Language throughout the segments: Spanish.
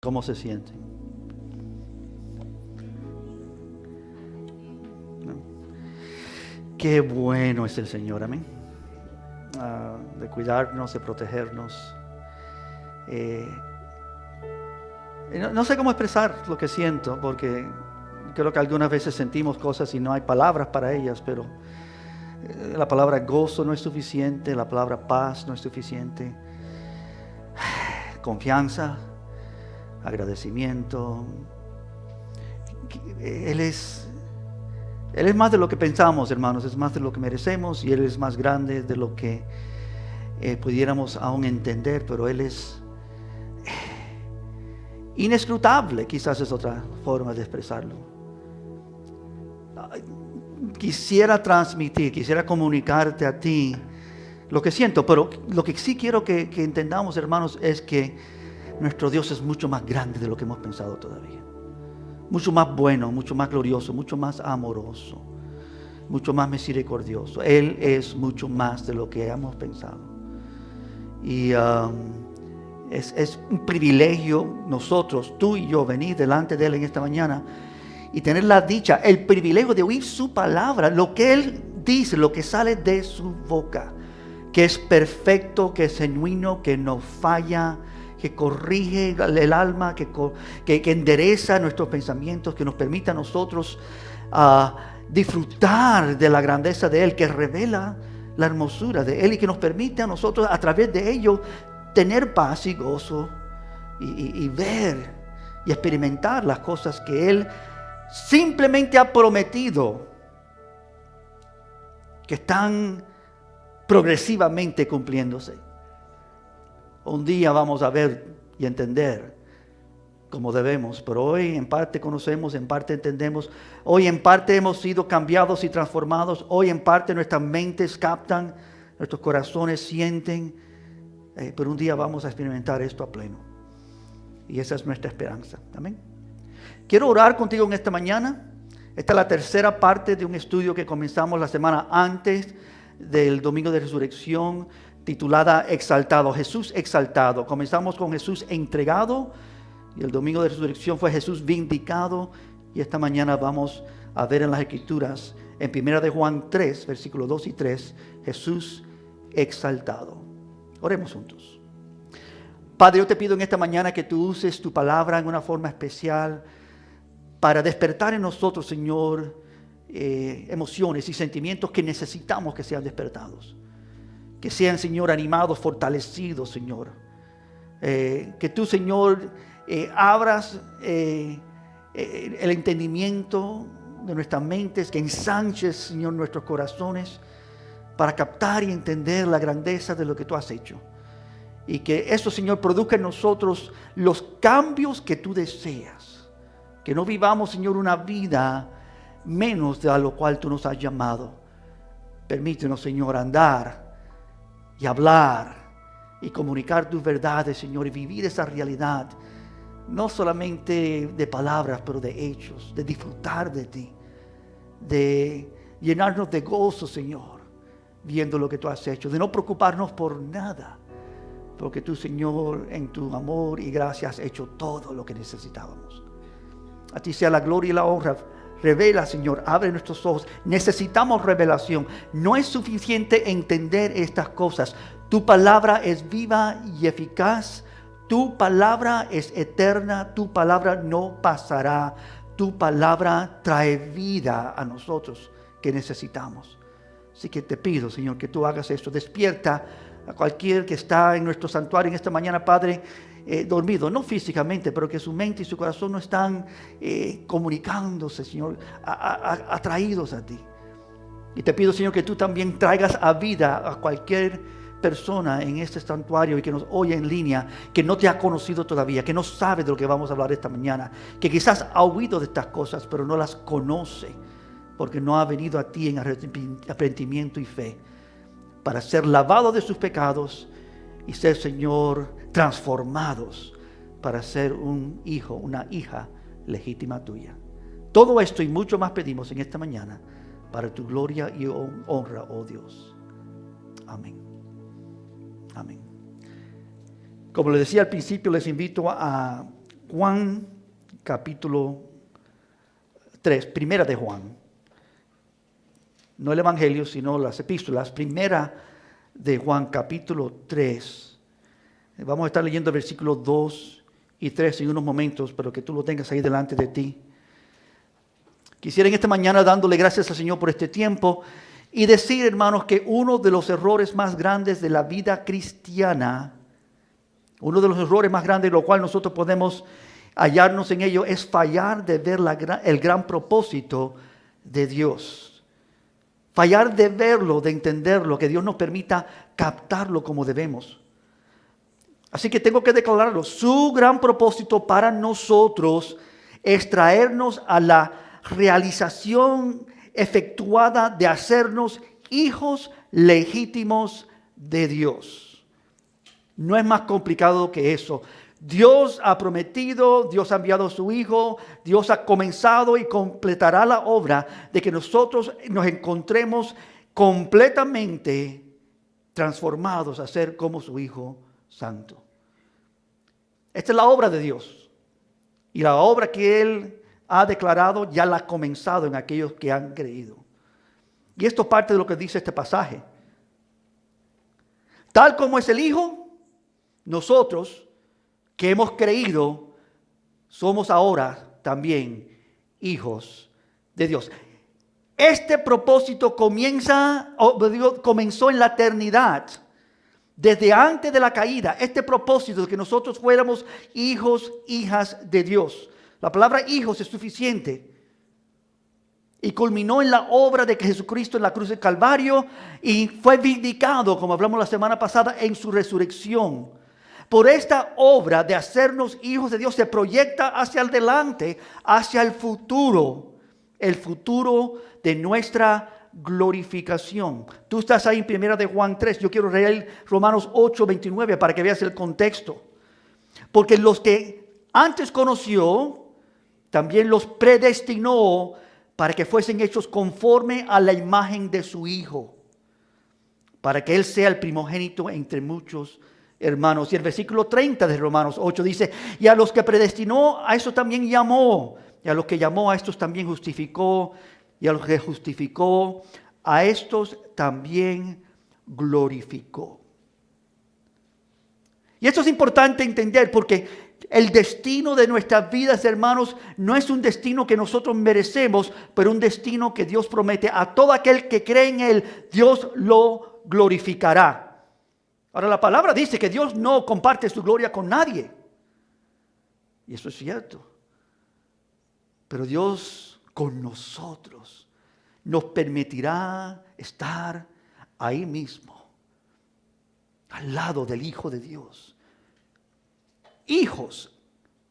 ¿Cómo se sienten? ¿No? Qué bueno es el Señor, amén. De cuidarnos, de protegernos. No sé cómo expresar lo que siento, porque creo que algunas veces sentimos cosas y no hay palabras para ellas, pero la palabra gozo no es suficiente, la palabra paz no es suficiente. Confianza, agradecimiento. Él es más de lo que pensamos, hermanos, es más de lo que merecemos, y Él es más grande de lo que pudiéramos aún entender, pero Él es inescrutable, quizás es otra forma de expresarlo. Quisiera transmitir, quisiera comunicarte a ti lo que siento, pero lo que sí quiero que entendamos, hermanos, es que nuestro Dios es mucho más grande de lo que hemos pensado todavía. Mucho más bueno, mucho más glorioso, mucho más amoroso, mucho más misericordioso. Él es mucho más de lo que hemos pensado. Y es un privilegio nosotros, tú y yo, venir delante de Él en esta mañana y tener la dicha, el privilegio de oír su palabra, lo que Él dice, lo que sale de su boca, que es perfecto, que es genuino, que no falla, que corrige el alma, que endereza nuestros pensamientos, que nos permite a nosotros disfrutar de la grandeza de Él, que revela la hermosura de Él y que nos permite a nosotros a través de ello tener paz y gozo y ver y experimentar las cosas que Él simplemente ha prometido, que están progresivamente cumpliéndose. Un día vamos a ver y entender como debemos, pero hoy en parte conocemos, en parte entendemos, hoy en parte hemos sido cambiados y transformados, hoy en parte nuestras mentes captan, nuestros corazones sienten, pero un día vamos a experimentar esto a pleno, y esa es nuestra esperanza. Amén. Quiero orar contigo en esta mañana. Esta es la tercera parte de un estudio que comenzamos la semana antes del Domingo de Resurrección, titulada Exaltado, Jesús exaltado. Comenzamos con Jesús entregado, y el Domingo de Resurrección fue Jesús vindicado, y esta mañana vamos a ver en las Escrituras, en 1 de Juan 3, versículos 2 y 3, Jesús exaltado. Oremos juntos. Padre, yo te pido en esta mañana que tú uses tu palabra en una forma especial para despertar en nosotros, Señor, emociones y sentimientos que necesitamos que sean despertados. Que sean, Señor, animados, fortalecidos, Señor. Que tú, Señor, abras el entendimiento de nuestras mentes, que ensanches, Señor, nuestros corazones para captar y entender la grandeza de lo que tú has hecho. Y que eso, Señor, produzca en nosotros los cambios que tú deseas. Que no vivamos, Señor, una vida menos de a lo cual tú nos has llamado. Permítenos, Señor, andar y hablar y comunicar tus verdades, Señor, y vivir esa realidad, no solamente de palabras, pero de hechos, de disfrutar de ti, de llenarnos de gozo, Señor, viendo lo que tú has hecho, de no preocuparnos por nada, porque tú, Señor, en tu amor y gracia has hecho todo lo que necesitábamos. A ti sea la gloria y la honra. Revela, Señor, abre nuestros ojos. Necesitamos revelación. No es suficiente entender estas cosas. Tu palabra es viva y eficaz. Tu palabra es eterna. Tu palabra no pasará. Tu palabra trae vida a nosotros que necesitamos. Así que te pido, Señor, que tú hagas esto. Despierta a cualquier que está en nuestro santuario en esta mañana, Padre, dormido, no físicamente, pero que su mente y su corazón no están comunicándose, Señor, atraídos a ti. Y te pido, Señor, que tú también traigas a vida a cualquier persona en este santuario y que nos oye en línea, que no te ha conocido todavía, que no sabe de lo que vamos a hablar esta mañana, que quizás ha oído de estas cosas, pero no las conoce, porque no ha venido a ti en arrepentimiento y fe, para ser lavado de sus pecados y ser, Señor, transformados para ser un hijo, una hija legítima tuya. Todo esto y mucho más pedimos en esta mañana para tu gloria y honra, oh Dios. Amén. Amén. Como les decía al principio, les invito a Juan capítulo 3, primera de Juan. No el Evangelio, sino las epístolas. Primera de Juan capítulo 3. Vamos a estar leyendo versículos 2 y 3 en unos momentos, pero que tú lo tengas ahí delante de ti. Quisiera en esta mañana dándole gracias al Señor por este tiempo y decir, hermanos, que uno de los errores más grandes de la vida cristiana, uno de los errores más grandes, lo cual nosotros podemos hallarnos en ello, es fallar de ver el gran propósito de Dios. Fallar de verlo, de entenderlo, que Dios nos permita captarlo como debemos. Así que tengo que declararlo. Su gran propósito para nosotros es traernos a la realización efectuada de hacernos hijos legítimos de Dios. No es más complicado que eso. Dios ha prometido, Dios ha enviado a su Hijo, Dios ha comenzado y completará la obra de que nosotros nos encontremos completamente transformados a ser como su Hijo Santo. Esta es la obra de Dios. Y la obra que Él ha declarado ya la ha comenzado en aquellos que han creído. Y esto es parte de lo que dice este pasaje. Tal como es el Hijo, nosotros que hemos creído somos ahora también hijos de Dios. Este propósito comenzó en la eternidad. Desde antes de la caída, este propósito de que nosotros fuéramos hijos, hijas de Dios. La palabra hijos es suficiente. Y culminó en la obra de Jesucristo en la cruz del Calvario y fue vindicado, como hablamos la semana pasada, en su resurrección. Por esta obra de hacernos hijos de Dios se proyecta hacia adelante, hacia el futuro de nuestra glorificación. Tú estás ahí en primera de Juan 3. Yo quiero leer Romanos 8, 29 para que veas el contexto. Porque los que antes conoció, también los predestinó para que fuesen hechos conforme a la imagen de su Hijo, para que Él sea el primogénito entre muchos hermanos. Y el versículo 30 de Romanos 8 dice, y a los que predestinó, a eso también llamó, y a los que llamó, a estos también justificó, y a los que justificó, a estos también glorificó. Y esto es importante entender porque el destino de nuestras vidas, hermanos, no es un destino que nosotros merecemos, pero un destino que Dios promete. A todo aquel que cree en Él, Dios lo glorificará. Ahora la palabra dice que Dios no comparte su gloria con nadie. Y eso es cierto. Pero Dios con nosotros nos permitirá estar ahí mismo, al lado del Hijo de Dios. Hijos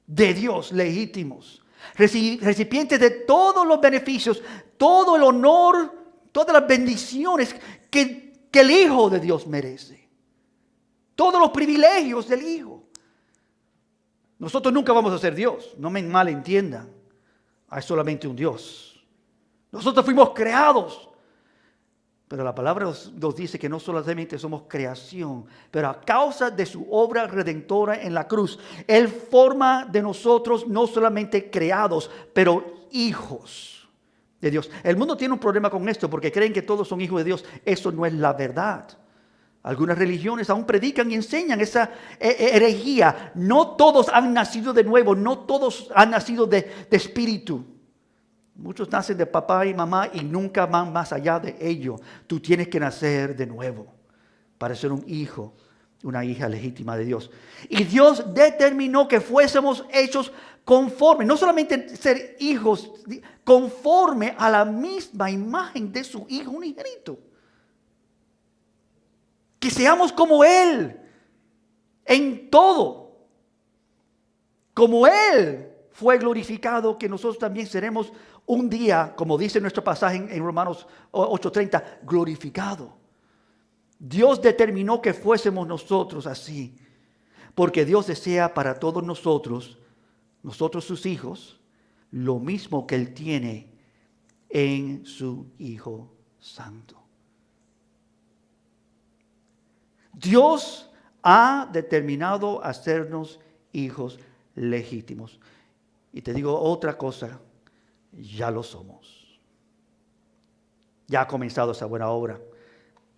de Dios legítimos, recipientes de todos los beneficios, todo el honor, todas las bendiciones que el Hijo de Dios merece. Todos los privilegios del Hijo. Nosotros nunca vamos a ser Dios, no me malentiendan. Hay solamente un Dios. Nosotros fuimos creados. Pero la palabra nos dice que no solamente somos creación, pero a causa de su obra redentora en la cruz, Él forma de nosotros no solamente creados, pero hijos de Dios. El mundo tiene un problema con esto porque creen que todos son hijos de Dios. Eso no es la verdad. Algunas religiones aún predican y enseñan esa herejía. No todos han nacido de nuevo, no todos han nacido de espíritu. Muchos nacen de papá y mamá y nunca van más allá de ello. Tú tienes que nacer de nuevo para ser un hijo, una hija legítima de Dios. Y Dios determinó que fuésemos hechos conforme, no solamente ser hijos, conforme a la misma imagen de su Hijo unigénito. Que seamos como Él en todo. Como Él fue glorificado, que nosotros también seremos un día, como dice nuestro pasaje en Romanos 8:30, glorificado. Dios determinó que fuésemos nosotros así, porque Dios desea para todos nosotros sus hijos, lo mismo que Él tiene en su Hijo Santo. Dios ha determinado hacernos hijos legítimos. Y te digo otra cosa, ya lo somos. Ya ha comenzado esa buena obra.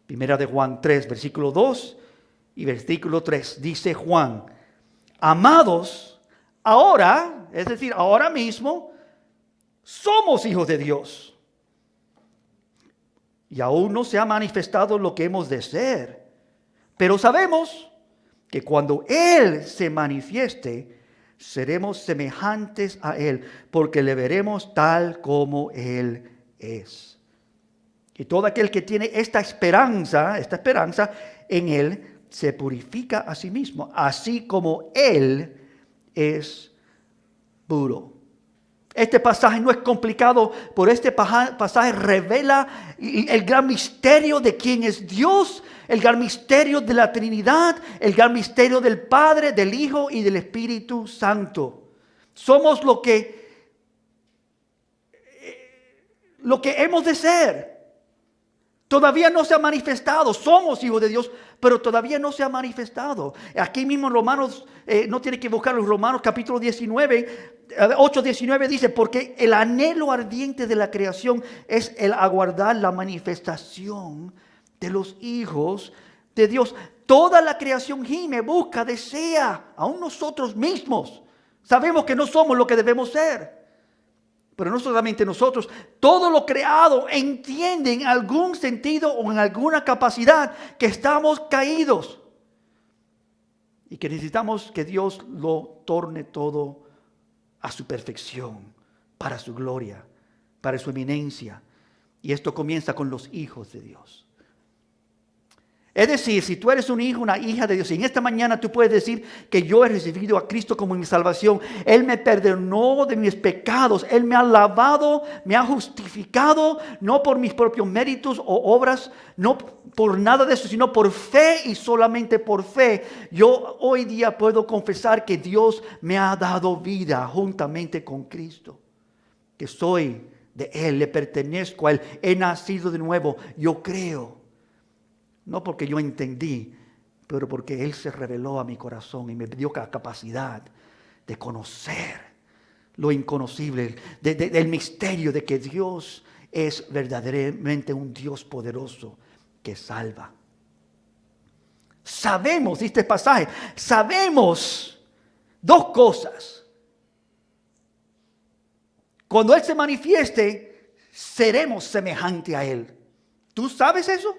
Primera de Juan 3, versículo 2 y versículo 3. Dice Juan: amados, ahora, es decir, ahora mismo, somos hijos de Dios. Y aún no se ha manifestado lo que hemos de ser. Pero sabemos que cuando Él se manifieste, seremos semejantes a Él, porque le veremos tal como Él es. Y todo aquel que tiene esta esperanza en Él, se purifica a sí mismo, así como Él es puro. Este pasaje no es complicado, por este pasaje revela el gran misterio de quién es Dios, el gran misterio de la Trinidad, el gran misterio del Padre, del Hijo y del Espíritu Santo. Somos lo que hemos de ser. Todavía no se ha manifestado. Somos hijos de Dios, pero todavía no se ha manifestado. Aquí mismo en Romanos, no tiene que buscar los Romanos capítulo 8:19 dice: porque el anhelo ardiente de la creación es el aguardar la manifestación de los hijos de Dios. Toda la creación gime, busca, desea, aún nosotros mismos. Sabemos que no somos lo que debemos ser. Pero no solamente nosotros, todo lo creado entiende en algún sentido o en alguna capacidad que estamos caídos. Y que necesitamos que Dios lo torne todo a su perfección, para su gloria, para su eminencia. Y esto comienza con los hijos de Dios. Es decir, si tú eres un hijo, una hija de Dios, y en esta mañana tú puedes decir que yo he recibido a Cristo como mi salvación. Él me perdonó de mis pecados. Él me ha lavado, me ha justificado, no por mis propios méritos o obras, no por nada de eso, sino por fe y solamente por fe. Yo hoy día puedo confesar que Dios me ha dado vida juntamente con Cristo. Que soy de Él, le pertenezco a Él, he nacido de nuevo, yo creo. No porque yo entendí, pero porque Él se reveló a mi corazón y me dio la capacidad de conocer lo inconocible, del misterio de que Dios es verdaderamente un Dios poderoso que salva. Sabemos, dice este pasaje, sabemos dos cosas. Cuando Él se manifieste, seremos semejantes a Él. ¿Tú sabes eso?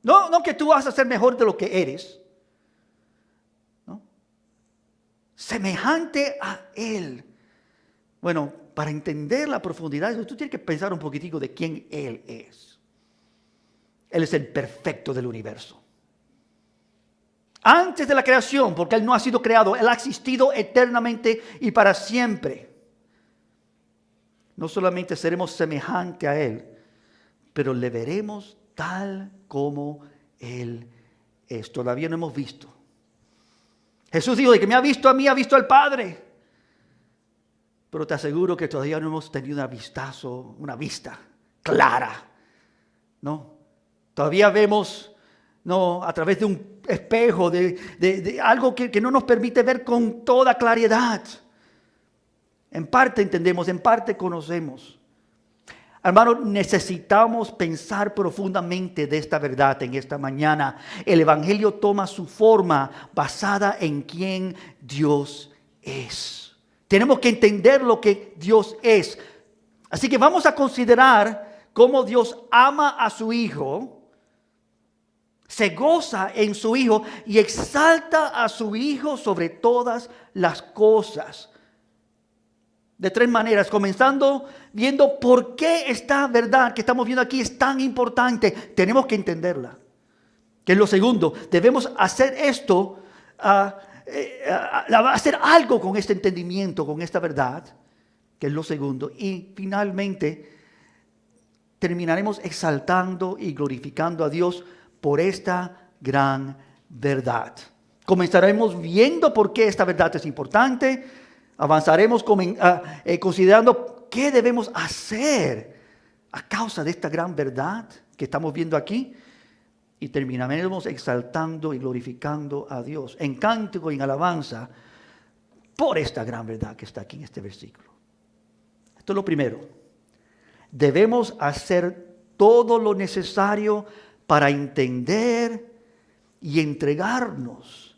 No que tú vas a ser mejor de lo que eres. ¿No? Semejante a Él. Bueno, para entender la profundidad, tú tienes que pensar un poquitico de quién Él es. Él es el perfecto del universo. Antes de la creación, porque Él no ha sido creado, Él ha existido eternamente y para siempre. No solamente seremos semejantes a Él, pero le veremos tal como Él es. Todavía no hemos visto. Jesús dijo: de que me ha visto a mí, ha visto al Padre. Pero te aseguro que todavía no hemos tenido una vista clara. ¿No? Todavía vemos, no, a través de un espejo, de algo que no nos permite ver con toda claridad. En parte entendemos, en parte conocemos. Hermanos, necesitamos pensar profundamente de esta verdad en esta mañana. El Evangelio toma su forma basada en quién Dios es. Tenemos que entender lo que Dios es. Así que vamos a considerar cómo Dios ama a su Hijo, se goza en su Hijo y exalta a su Hijo sobre todas las cosas. De tres maneras, comenzando viendo por qué esta verdad que estamos viendo aquí es tan importante. Tenemos que entenderla. Que es lo segundo, debemos hacer esto, hacer algo con este entendimiento, con esta verdad, que es lo segundo. Y finalmente, terminaremos exaltando y glorificando a Dios por esta gran verdad. Comenzaremos viendo por qué esta verdad es importante. Avanzaremos considerando qué debemos hacer a causa de esta gran verdad que estamos viendo aquí. Y terminaremos exaltando y glorificando a Dios. En cántico y en alabanza por esta gran verdad que está aquí en este versículo. Esto es lo primero. Debemos hacer todo lo necesario para entender y entregarnos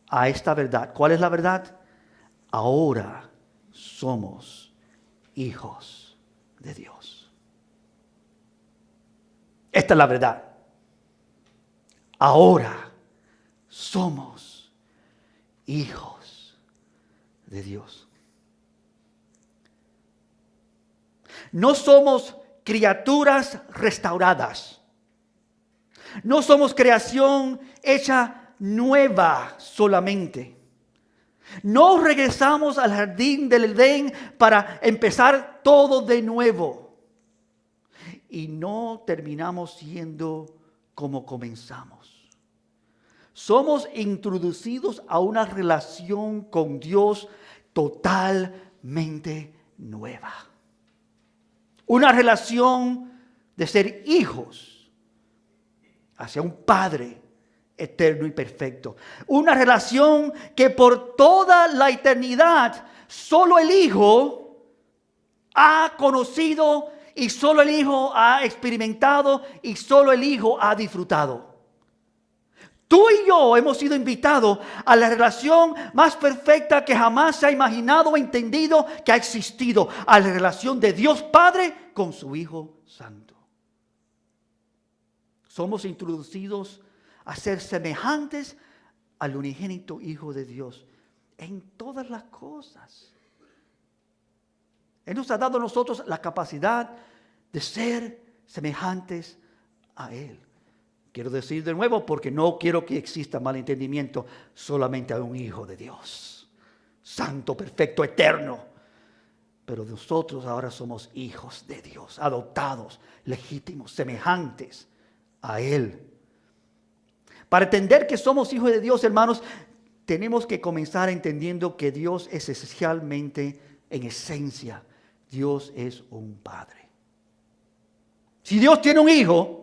a esta verdad. ¿Cuál es la verdad? Ahora somos hijos de Dios. Esta es la verdad. Ahora somos hijos de Dios. No somos criaturas restauradas. No somos creación hecha nueva solamente. No regresamos al jardín del Edén para empezar todo de nuevo. Y no terminamos siendo como comenzamos. Somos introducidos a una relación con Dios totalmente nueva. Una relación de ser hijos hacia un Padre eterno y perfecto. Una relación que por toda la eternidad solo el Hijo ha conocido y solo el Hijo ha experimentado y solo el Hijo ha disfrutado. Tú y yo hemos sido invitados a la relación más perfecta que jamás se ha imaginado o entendido que ha existido. A la relación de Dios Padre con su Hijo Santo. Somos introducidos a ser semejantes al unigénito Hijo de Dios en todas las cosas. Él nos ha dado a nosotros la capacidad de ser semejantes a Él. Quiero decir de nuevo, porque no quiero que exista malentendimiento, solamente a un Hijo de Dios, santo, perfecto, eterno. Pero nosotros ahora somos hijos de Dios, adoptados, legítimos, semejantes a Él. Para entender que somos hijos de Dios, hermanos, tenemos que comenzar entendiendo que Dios es esencialmente, en esencia, Dios es un Padre. Si Dios tiene un hijo,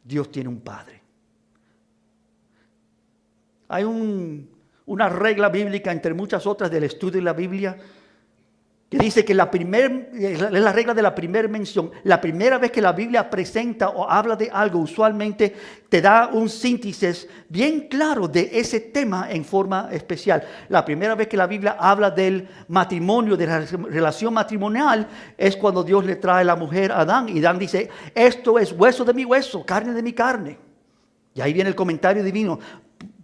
Dios tiene un Padre. Hay una regla bíblica entre muchas otras del estudio de la Biblia que dice que es la regla de la primera mención. La primera vez que la Biblia presenta o habla de algo, usualmente te da un síntesis bien claro de ese tema en forma especial. La primera vez que la Biblia habla del matrimonio, de la relación matrimonial, es cuando Dios le trae a la mujer a Adán. Y Adán dice, esto es hueso de mi hueso, carne de mi carne. Y ahí viene el comentario divino.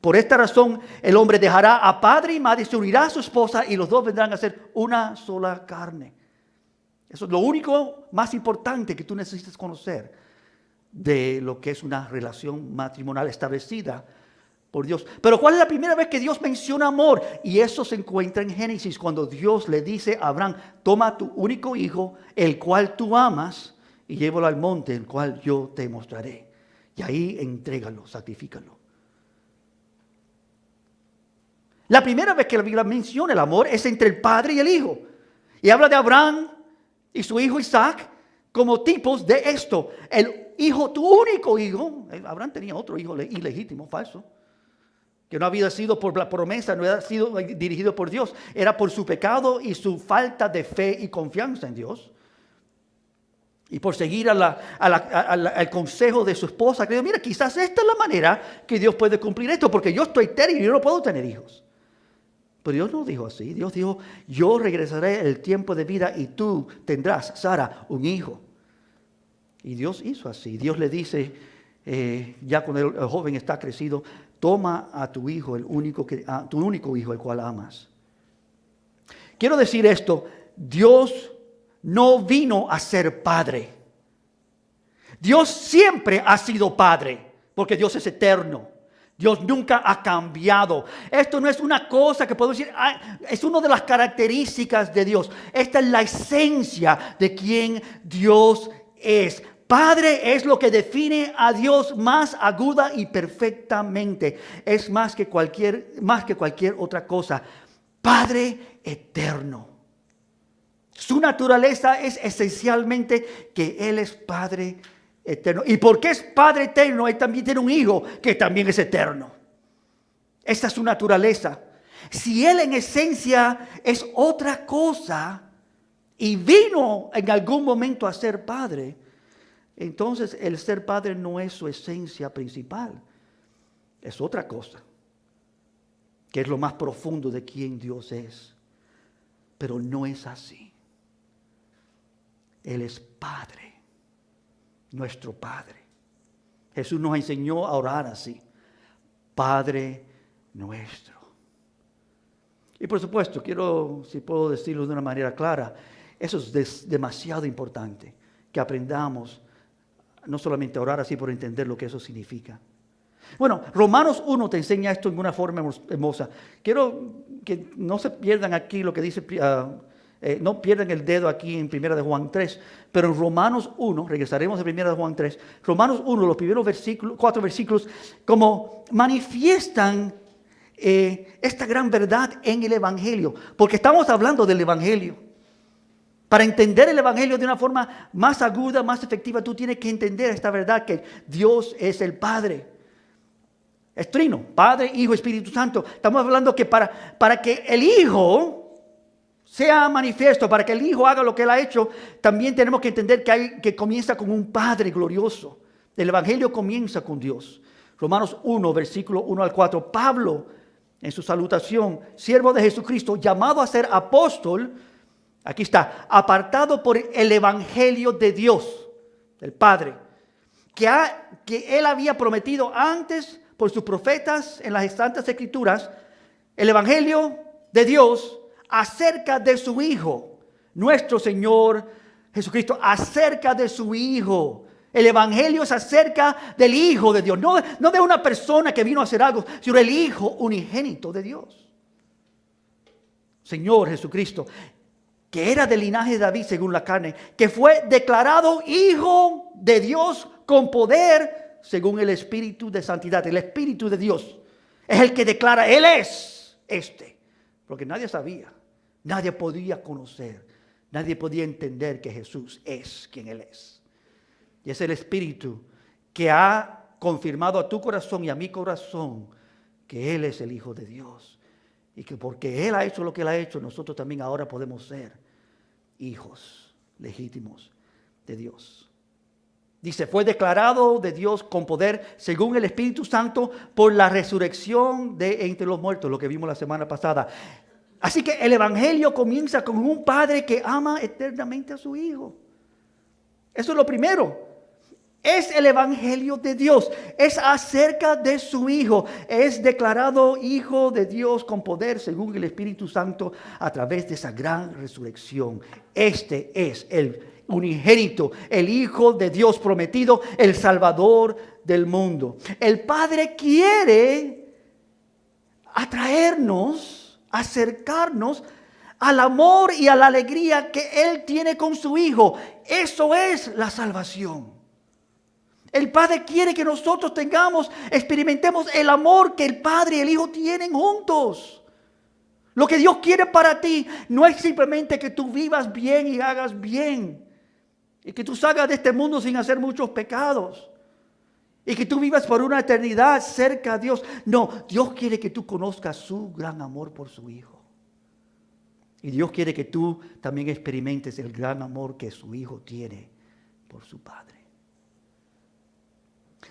Por esta razón, el hombre dejará a padre y madre, se unirá a su esposa y los dos vendrán a ser una sola carne. Eso es lo único más importante que tú necesitas conocer de lo que es una relación matrimonial establecida por Dios. Pero ¿cuál es la primera vez que Dios menciona amor? Y eso se encuentra en Génesis, cuando Dios le dice a Abraham, toma tu único hijo, el cual tú amas, y llévalo al monte, el cual yo te mostraré. Y ahí entrégalo, sacrifícalo. La primera vez que la Biblia menciona el amor es entre el Padre y el Hijo. Y habla de Abraham y su hijo Isaac como tipos de esto. El hijo, tu único hijo, Abraham tenía otro hijo ilegítimo, falso, que no había sido por la promesa, no había sido dirigido por Dios. Era por su pecado y su falta de fe y confianza en Dios. Y por seguir al consejo de su esposa, que dijo, mira, quizás esta es la manera que Dios puede cumplir esto, porque yo estoy estéril y yo no puedo tener hijos. Pero Dios no dijo así. Dios dijo, yo regresaré el tiempo de vida y tú tendrás, Sara, un hijo. Y Dios hizo así. Dios le dice, ya cuando el joven está crecido, toma a tu hijo, tu único hijo, el cual amas. Quiero decir esto, Dios no vino a ser padre. Dios siempre ha sido padre, porque Dios es eterno. Dios nunca ha cambiado. Esto no es una cosa que podemos decir, es una de las características de Dios. Esta es la esencia de quien Dios es. Padre es lo que define a Dios más aguda y perfectamente. Es más que cualquier otra cosa. Padre eterno. Su naturaleza es esencialmente que Él es Padre eterno. Y porque es Padre eterno, Él también tiene un Hijo que también es eterno. Esa es su naturaleza. Si Él en esencia es otra cosa y vino en algún momento a ser Padre, entonces el ser Padre no es su esencia principal. Es otra cosa, que es lo más profundo de quién Dios es. Pero no es así. Él es Padre, nuestro Padre. Jesús nos enseñó a orar así: Padre nuestro. Y por supuesto, quiero, si puedo decirlo de una manera clara, eso es demasiado importante, que aprendamos no solamente a orar así, por entender lo que eso significa. Bueno, Romanos 1 te enseña esto en una forma hermosa. Quiero que no se pierdan aquí lo que dice, no pierdan el dedo aquí en 1 de Juan 3, pero en Romanos 1, regresaremos a 1 de Juan 3, Romanos 1, los primeros 4 versículos, como manifiestan esta gran verdad en el Evangelio, porque estamos hablando del Evangelio. Para entender el Evangelio de una forma más aguda, más efectiva, tú tienes que entender esta verdad, que Dios es el Padre. Es trino, Padre, Hijo, Espíritu Santo. Estamos hablando que para que el Hijo sea manifiesto, para que el Hijo haga lo que Él ha hecho, también tenemos que entender que comienza con un Padre glorioso. El Evangelio comienza con Dios. Romanos 1, versículo 1 al 4. Pablo, en su salutación, siervo de Jesucristo, llamado a ser apóstol, aquí está, apartado por el Evangelio de Dios, del Padre, que Él había prometido antes por sus profetas en las santas escrituras, el Evangelio de Dios acerca de su Hijo, nuestro Señor Jesucristo, acerca de su Hijo. El Evangelio es acerca del Hijo de Dios, no de una persona que vino a hacer algo, sino el Hijo unigénito de Dios. Señor Jesucristo, que era del linaje de David según la carne, que fue declarado Hijo de Dios con poder según el Espíritu de santidad. El Espíritu de Dios es el que declara: Él es este. Porque nadie sabía, nadie podía conocer, nadie podía entender que Jesús es quien Él es. Y es el Espíritu que ha confirmado a tu corazón y a mi corazón que Él es el Hijo de Dios. Y que porque Él ha hecho lo que Él ha hecho, nosotros también ahora podemos ser hijos legítimos de Dios. Dice, fue declarado de Dios con poder según el Espíritu Santo por la resurrección de entre los muertos, lo que vimos la semana pasada. Así que el Evangelio comienza con un Padre que ama eternamente a su Hijo. Eso es lo primero. Es el Evangelio de Dios. Es acerca de su Hijo. Es declarado Hijo de Dios con poder según el Espíritu Santo a través de esa gran resurrección. Este es el unigénito, el Hijo de Dios prometido, el Salvador del mundo. El Padre quiere atraernos, acercarnos al amor y a la alegría que Él tiene con su Hijo. Eso es la salvación. El Padre quiere que nosotros experimentemos el amor que el Padre y el Hijo tienen juntos. Lo que Dios quiere para ti no es simplemente que tú vivas bien y hagas bien. Y que tú salgas de este mundo sin hacer muchos pecados. Y que tú vivas por una eternidad cerca a Dios. No, Dios quiere que tú conozcas su gran amor por su Hijo. Y Dios quiere que tú también experimentes el gran amor que su Hijo tiene por su Padre.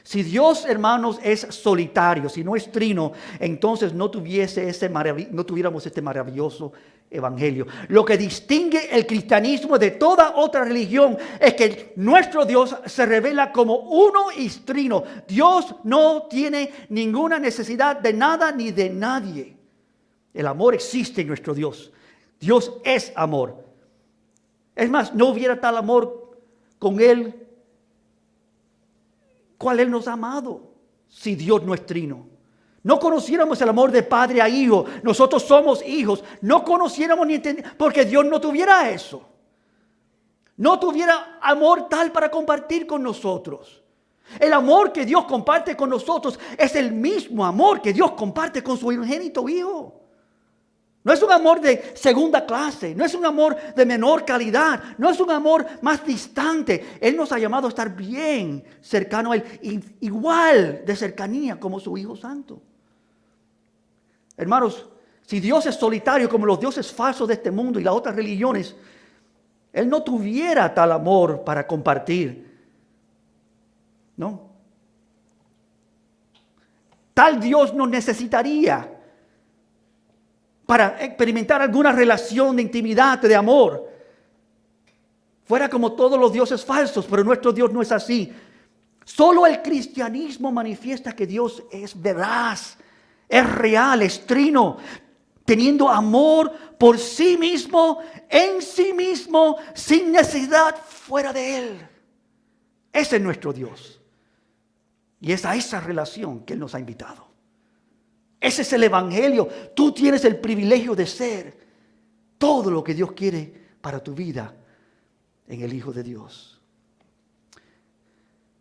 Si Dios, hermanos, es solitario, si no es trino, entonces no tuviéramos este maravilloso evangelio. Lo que distingue el cristianismo de toda otra religión es que nuestro Dios se revela como uno y trino. Dios no tiene ninguna necesidad de nada ni de nadie. El amor existe en nuestro Dios. Dios es amor. Es más, no hubiera tal amor con Él, cual Él nos ha amado, si Dios no es trino. No conociéramos el amor de padre a hijo. Nosotros somos hijos. No conociéramos ni entendiéramos, porque Dios no tuviera eso. No tuviera amor tal para compartir con nosotros. El amor que Dios comparte con nosotros es el mismo amor que Dios comparte con su unigénito Hijo. No es un amor de segunda clase, no es un amor de menor calidad, no es un amor más distante. Él nos ha llamado a estar bien cercano a Él, igual de cercanía como su Hijo Santo. Hermanos, Si Dios es solitario como los dioses falsos de este mundo y las otras religiones, Él no tuviera tal amor para compartir. ¿No? Tal Dios nos necesitaría para experimentar alguna relación de intimidad, de amor. Fuera como todos los dioses falsos, pero nuestro Dios no es así. Solo el cristianismo manifiesta que Dios es veraz, es real, es trino, teniendo amor por sí mismo, en sí mismo, sin necesidad fuera de Él. Ese es nuestro Dios. Y es a esa relación que Él nos ha invitado. Ese es el evangelio. Tú tienes el privilegio de ser todo lo que Dios quiere para tu vida en el Hijo de Dios.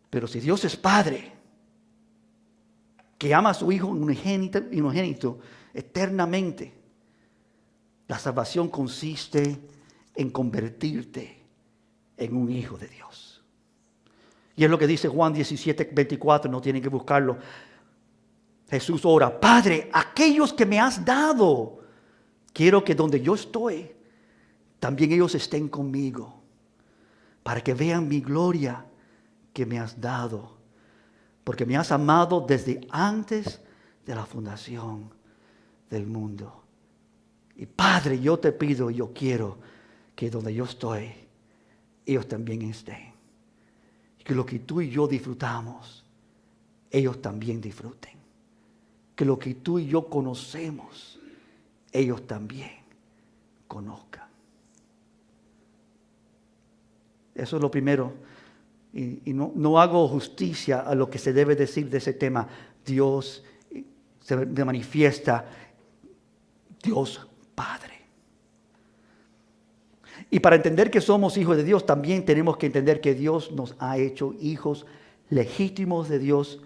Pero si Dios es Padre, que ama a su Hijo unigénito eternamente, la salvación consiste en convertirte en un hijo de Dios. Y es lo que dice Juan 17:24, no tienen que buscarlo. Jesús ora: Padre, aquellos que me has dado, quiero que donde yo estoy, también ellos estén conmigo, para que vean mi gloria que me has dado, porque me has amado desde antes de la fundación del mundo. Y Padre, yo te pido, yo quiero que donde yo estoy, ellos también estén. Y que lo que tú y yo disfrutamos, ellos también disfruten. Que lo que tú y yo conocemos, ellos también conozcan. Eso es lo primero. Y no hago justicia a lo que se debe decir de ese tema. Dios se manifiesta, Dios Padre. Y para entender que somos hijos de Dios, también tenemos que entender que Dios nos ha hecho hijos legítimos de Dios.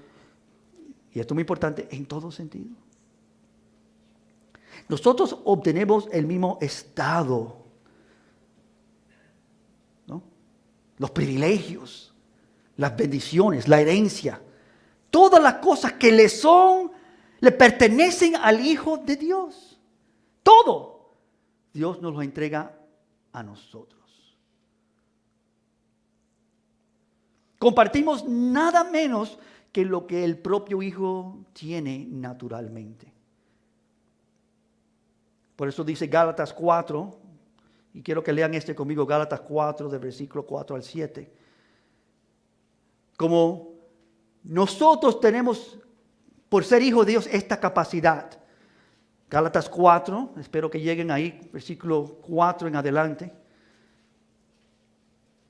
Y esto es muy importante en todo sentido. Nosotros obtenemos el mismo estado, ¿no? Los privilegios, las bendiciones, la herencia, todas las cosas que le pertenecen al Hijo de Dios. Todo. Dios nos lo entrega a nosotros. Compartimos nada menos que lo que el propio Hijo tiene naturalmente. Por eso dice Gálatas 4, y quiero que lean conmigo, Gálatas 4, del versículo 4 al 7. Como nosotros tenemos, por ser hijos de Dios, esta capacidad. Gálatas 4, espero que lleguen ahí, versículo 4 en adelante.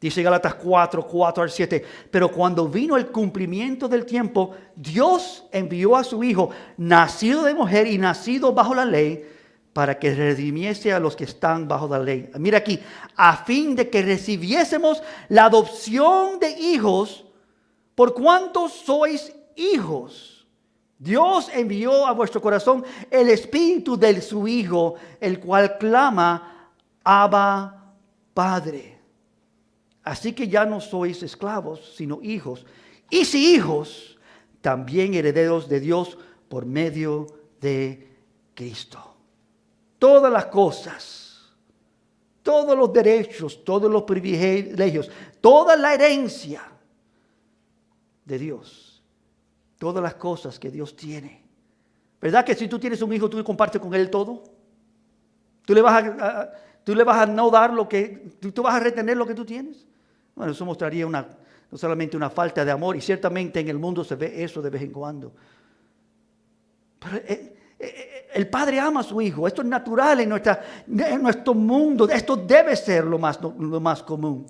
Dice Gálatas 4, 4 al 7. Pero cuando vino el cumplimiento del tiempo, Dios envió a su Hijo, nacido de mujer y nacido bajo la ley, para que redimiese a los que están bajo la ley. Mira aquí, a fin de que recibiésemos la adopción de hijos, por cuanto sois hijos. Dios envió a vuestro corazón el espíritu de su Hijo, el cual clama: Abba, Padre. Así que ya no sois esclavos, sino hijos. Y si hijos, también herederos de Dios por medio de Cristo. Todas las cosas, todos los derechos, todos los privilegios, toda la herencia de Dios, todas las cosas que Dios tiene. ¿Verdad que si tú tienes un hijo, tú compartes con él todo? Tú le vas a no dar lo que, tú vas a retener lo que tú tienes. Bueno, eso mostraría no solamente una falta de amor, y ciertamente en el mundo se ve eso de vez en cuando. Pero el Padre ama a su Hijo. Esto es natural en nuestro mundo. Esto debe ser lo más común.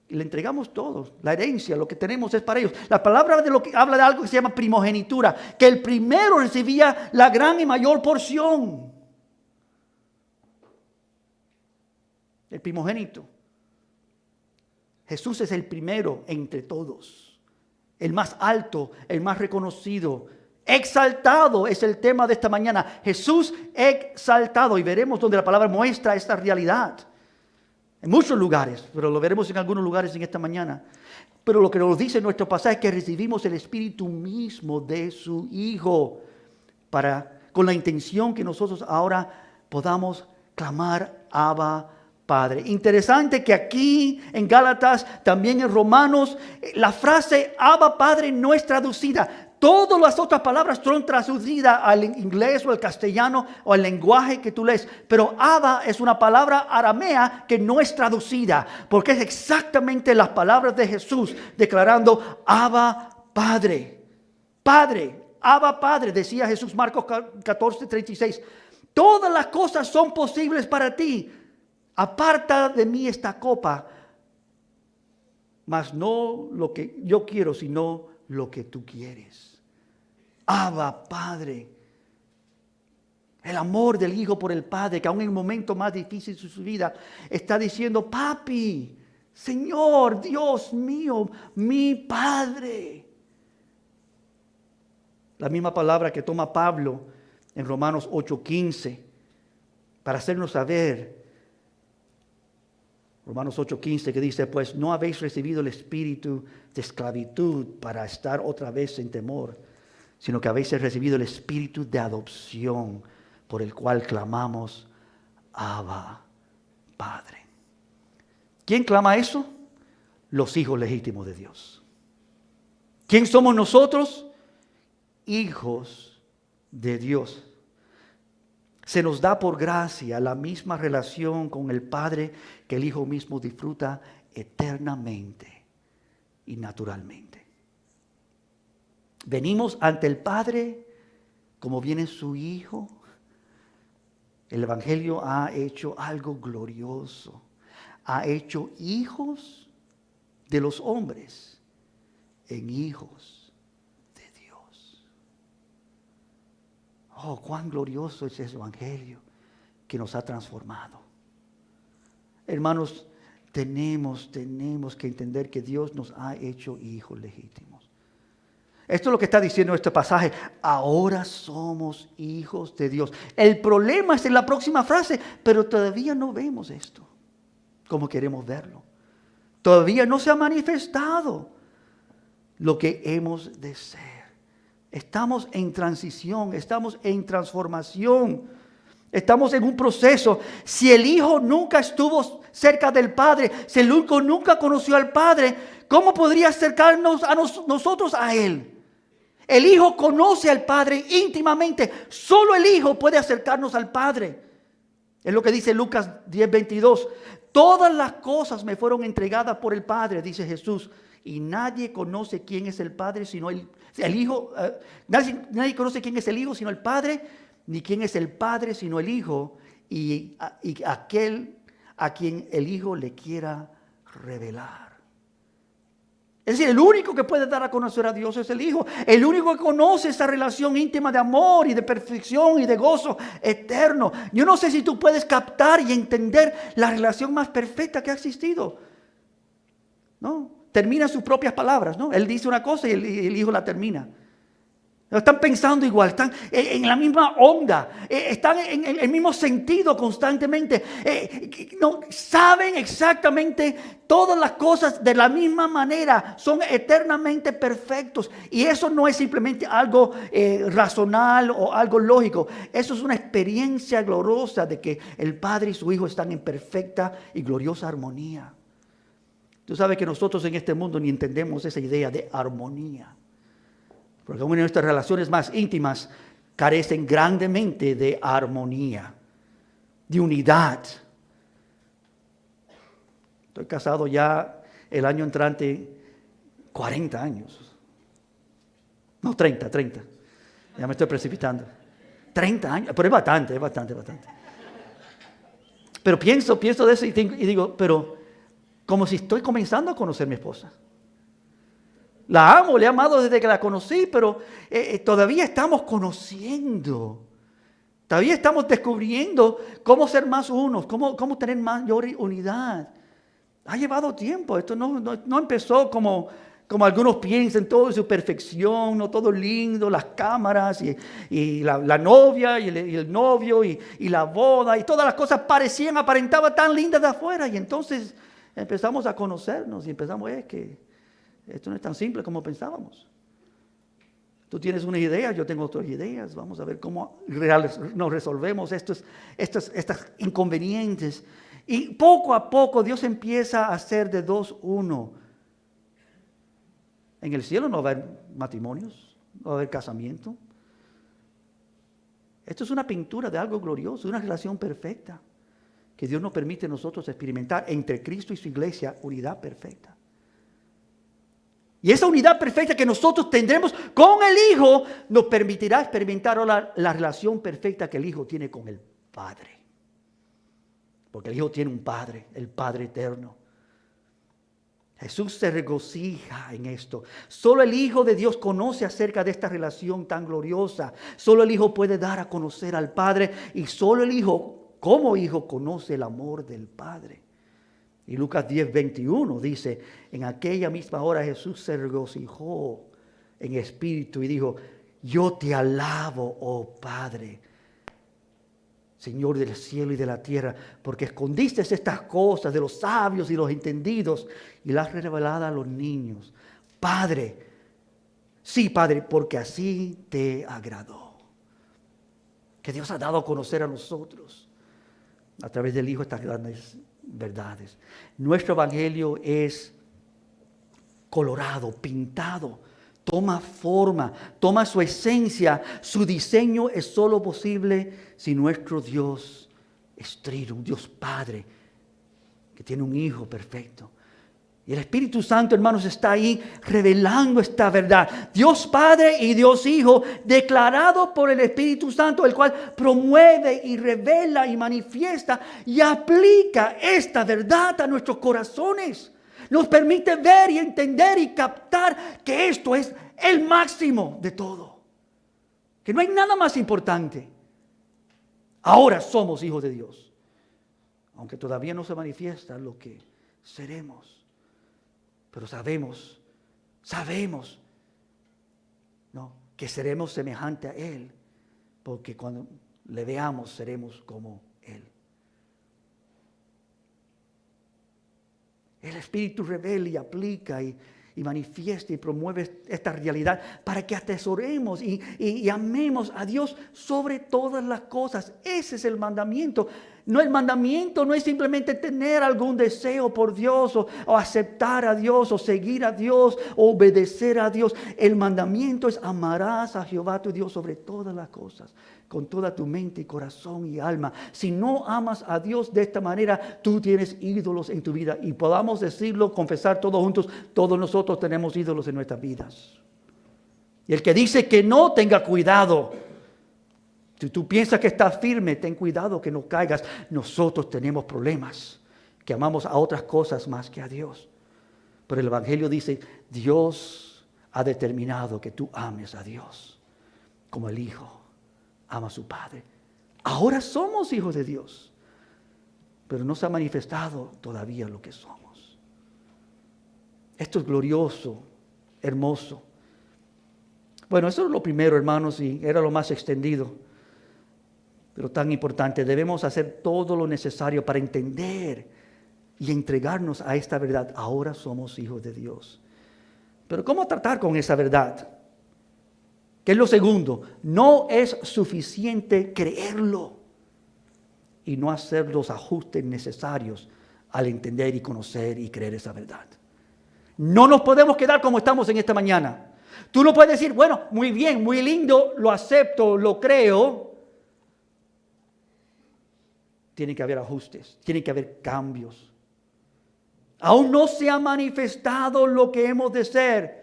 Y le entregamos todo. La herencia, lo que tenemos es para ellos. La palabra habla de algo que se llama primogenitura. Que el primero recibía la gran y mayor porción. El primogénito. Jesús es el primero entre todos. El más alto, el más reconocido. Exaltado es el tema de esta mañana. Jesús exaltado. Y veremos donde la palabra muestra esta realidad. En muchos lugares, pero lo veremos en algunos lugares en esta mañana. Pero lo que nos dice nuestro pasaje es que recibimos el Espíritu mismo de su Hijo. con la intención que nosotros ahora podamos clamar Abba Padre. Interesante que aquí en Gálatas, también en Romanos, la frase Abba Padre no es traducida. Todas las otras palabras son traducidas al inglés o al castellano o al lenguaje que tú lees. Pero Abba es una palabra aramea que no es traducida, porque es exactamente las palabras de Jesús declarando Abba Padre. Padre, Abba Padre, decía Jesús, Marcos 14:36. Todas las cosas son posibles para ti. Aparta de mí esta copa, mas no lo que yo quiero, sino lo que tú quieres. Abba Padre. El amor del Hijo por el Padre, que aún en el momento más difícil de su vida está diciendo: Papi, Señor, Dios mío, mi Padre. La misma palabra que toma Pablo en Romanos 8:15 para hacernos saber. Romanos 8:15, que dice: pues no habéis recibido el espíritu de esclavitud para estar otra vez en temor, sino que habéis recibido el espíritu de adopción, por el cual clamamos Abba Padre. ¿Quién clama eso? Los hijos legítimos de Dios. ¿Quién somos nosotros? Hijos de Dios. Se nos da por gracia la misma relación con el Padre que el Hijo mismo disfruta eternamente y naturalmente. Venimos ante el Padre como viene su Hijo. El Evangelio ha hecho algo glorioso. Ha hecho hijos de los hombres en hijos de Dios. Oh, cuán glorioso es ese Evangelio que nos ha transformado. Hermanos, tenemos que entender que Dios nos ha hecho hijos legítimos. Esto es lo que está diciendo este pasaje. Ahora somos hijos de Dios. El problema es en la próxima frase, pero todavía no vemos esto como queremos verlo. Todavía no se ha manifestado lo que hemos de ser. Estamos en transición, estamos en transformación, estamos en un proceso. Si el Hijo nunca estuvo cerca del Padre, si el Hijo nunca conoció al Padre, ¿cómo podría acercarnos a nosotros a Él? El Hijo conoce al Padre íntimamente. Solo el Hijo puede acercarnos al Padre. Es lo que dice Lucas 10:22. Todas las cosas me fueron entregadas por el Padre, dice Jesús. Y nadie conoce quién es el Padre sino el Hijo. Nadie conoce quién es el Hijo sino el Padre, ni quién es el Padre sino el Hijo, y aquel a quien el Hijo le quiera revelar. Es decir, el único que puede dar a conocer a Dios es el Hijo. El único que conoce esa relación íntima de amor y de perfección y de gozo eterno. Yo no sé si tú puedes captar y entender la relación más perfecta que ha existido. ¿No? Termina sus propias palabras, ¿no? Él dice una cosa y el Hijo la termina. Están pensando igual, están en la misma onda, están en el mismo sentido constantemente. No, saben exactamente todas las cosas de la misma manera, son eternamente perfectos. Y eso no es simplemente algo racional o algo lógico. Eso es una experiencia gloriosa de que el Padre y su Hijo están en perfecta y gloriosa armonía. Tú sabes que nosotros en este mundo ni entendemos esa idea de armonía. Porque aún en nuestras relaciones más íntimas carecen grandemente de armonía, de unidad. Estoy casado ya el año entrante 40 años. No, 30. Ya me estoy precipitando. 30 años, pero es bastante. Pero pienso de eso y digo, pero como si estoy comenzando a conocer a mi esposa. La amo, le he amado desde que la conocí, pero todavía estamos conociendo. Todavía estamos descubriendo cómo ser más unos, cómo tener mayor unidad. Ha llevado tiempo. Esto no empezó como algunos piensan, todo en su perfección, no todo lindo, las cámaras y la novia y el novio y la boda y todas las cosas aparentaban tan lindas de afuera. Y entonces empezamos a conocernos y empezamos que esto no es tan simple como pensábamos. Tú tienes unas ideas, yo tengo otras ideas. Vamos a ver cómo nos resolvemos estos inconvenientes. Y poco a poco Dios empieza a hacer de dos uno. En el cielo no va a haber matrimonios, no va a haber casamiento. Esto es una pintura de algo glorioso, una relación perfecta que Dios nos permite a nosotros experimentar entre Cristo y su iglesia, unidad perfecta. Y esa unidad perfecta que nosotros tendremos con el Hijo nos permitirá experimentar la relación perfecta que el Hijo tiene con el Padre. Porque el Hijo tiene un Padre, el Padre eterno. Jesús se regocija en esto. Solo el Hijo de Dios conoce acerca de esta relación tan gloriosa. Solo el Hijo puede dar a conocer al Padre. Y solo el Hijo, como Hijo, conoce el amor del Padre. Y Lucas 10:21 dice, en aquella misma hora Jesús se regocijó en espíritu y dijo, yo te alabo, oh Padre, Señor del cielo y de la tierra, porque escondiste estas cosas de los sabios y los entendidos y las has revelado a los niños. Padre, sí, Padre, porque así te agradó. Que Dios ha dado a conocer a nosotros a través del Hijo estas grandes verdades. Nuestro evangelio es colorado, pintado, toma forma, toma su esencia. Su diseño es solo posible si nuestro Dios es trino, un Dios Padre que tiene un Hijo perfecto. Y el Espíritu Santo, hermanos, está ahí revelando esta verdad. Dios Padre y Dios Hijo, declarado por el Espíritu Santo, el cual promueve y revela y manifiesta y aplica esta verdad a nuestros corazones. Nos permite ver y entender y captar que esto es el máximo de todo. Que no hay nada más importante. Ahora somos hijos de Dios. Aunque todavía no se manifiesta lo que seremos. Pero sabemos, ¿no?, que seremos semejantes a Él, porque cuando le veamos seremos como Él. El Espíritu revela y aplica y manifiesta y promueve esta realidad para que atesoremos y amemos a Dios sobre todas las cosas. Ese es el mandamiento. No, el mandamiento no es simplemente tener algún deseo por Dios o aceptar a Dios o seguir a Dios o obedecer a Dios. El mandamiento es amarás a Jehová tu Dios sobre todas las cosas, con toda tu mente y corazón y alma. Si no amas a Dios de esta manera, tú tienes ídolos en tu vida. Y podamos decirlo, confesar todos juntos, todos nosotros tenemos ídolos en nuestras vidas. Y el que dice que no, tenga cuidado. Si tú piensas que estás firme, ten cuidado que no caigas. Nosotros tenemos problemas, que amamos a otras cosas más que a Dios. Pero el Evangelio dice, Dios ha determinado que tú ames a Dios como el Hijo ama a su Padre. Ahora somos hijos de Dios, pero no se ha manifestado todavía lo que somos. Esto es glorioso, hermoso. Bueno, eso es lo primero, hermanos, y era lo más extendido. Pero tan importante, debemos hacer todo lo necesario para entender y entregarnos a esta verdad. Ahora somos hijos de Dios. Pero ¿cómo tratar con esa verdad? ¿Qué es lo segundo? No es suficiente creerlo y no hacer los ajustes necesarios al entender y conocer y creer esa verdad. No nos podemos quedar como estamos en esta mañana. Tú no puedes decir, bueno, muy bien, muy lindo, lo acepto, lo creo. Tiene que haber ajustes, tiene que haber cambios. Aún no se ha manifestado lo que hemos de ser.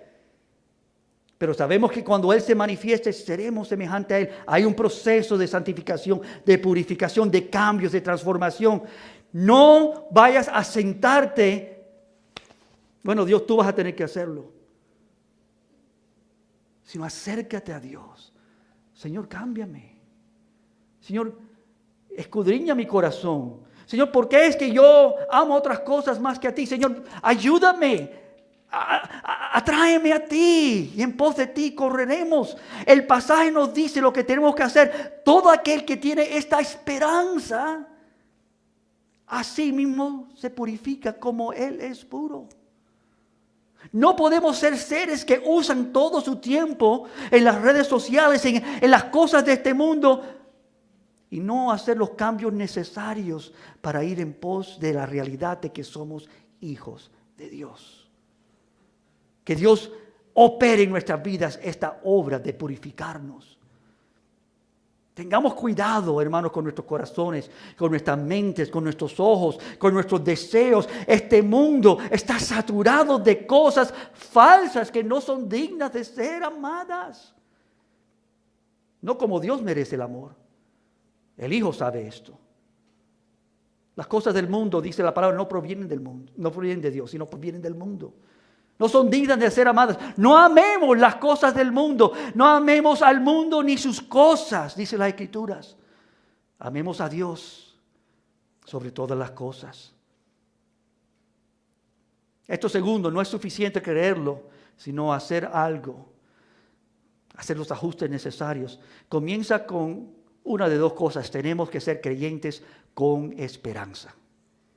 Pero sabemos que cuando Él se manifieste, seremos semejantes a Él. Hay un proceso de santificación, de purificación, de cambios, de transformación. No vayas a sentarte. Bueno, Dios, tú vas a tener que hacerlo. Sino acércate a Dios. Señor, cámbiame. Señor, escudriña mi corazón. Señor, ¿por qué es que yo amo otras cosas más que a ti? Señor, ayúdame. Atráeme a ti. Y en pos de ti correremos. El pasaje nos dice lo que tenemos que hacer. Todo aquel que tiene esta esperanza, así mismo se purifica como Él es puro. No podemos ser seres que usan todo su tiempo en las redes sociales, en las cosas de este mundo, y no hacer los cambios necesarios para ir en pos de la realidad de que somos hijos de Dios. Que Dios opere en nuestras vidas esta obra de purificarnos. Tengamos cuidado, hermanos, con nuestros corazones, con nuestras mentes, con nuestros ojos, con nuestros deseos. Este mundo está saturado de cosas falsas que no son dignas de ser amadas. No como Dios merece el amor. El Hijo sabe esto. Las cosas del mundo, dice la palabra, no provienen del mundo, no provienen de Dios, sino provienen del mundo. No son dignas de ser amadas. No amemos las cosas del mundo. No amemos al mundo ni sus cosas, dice las Escrituras. Amemos a Dios sobre todas las cosas. Esto segundo, no es suficiente creerlo, sino hacer algo. Hacer los ajustes necesarios. Comienza con una de dos cosas. Tenemos que ser creyentes con esperanza.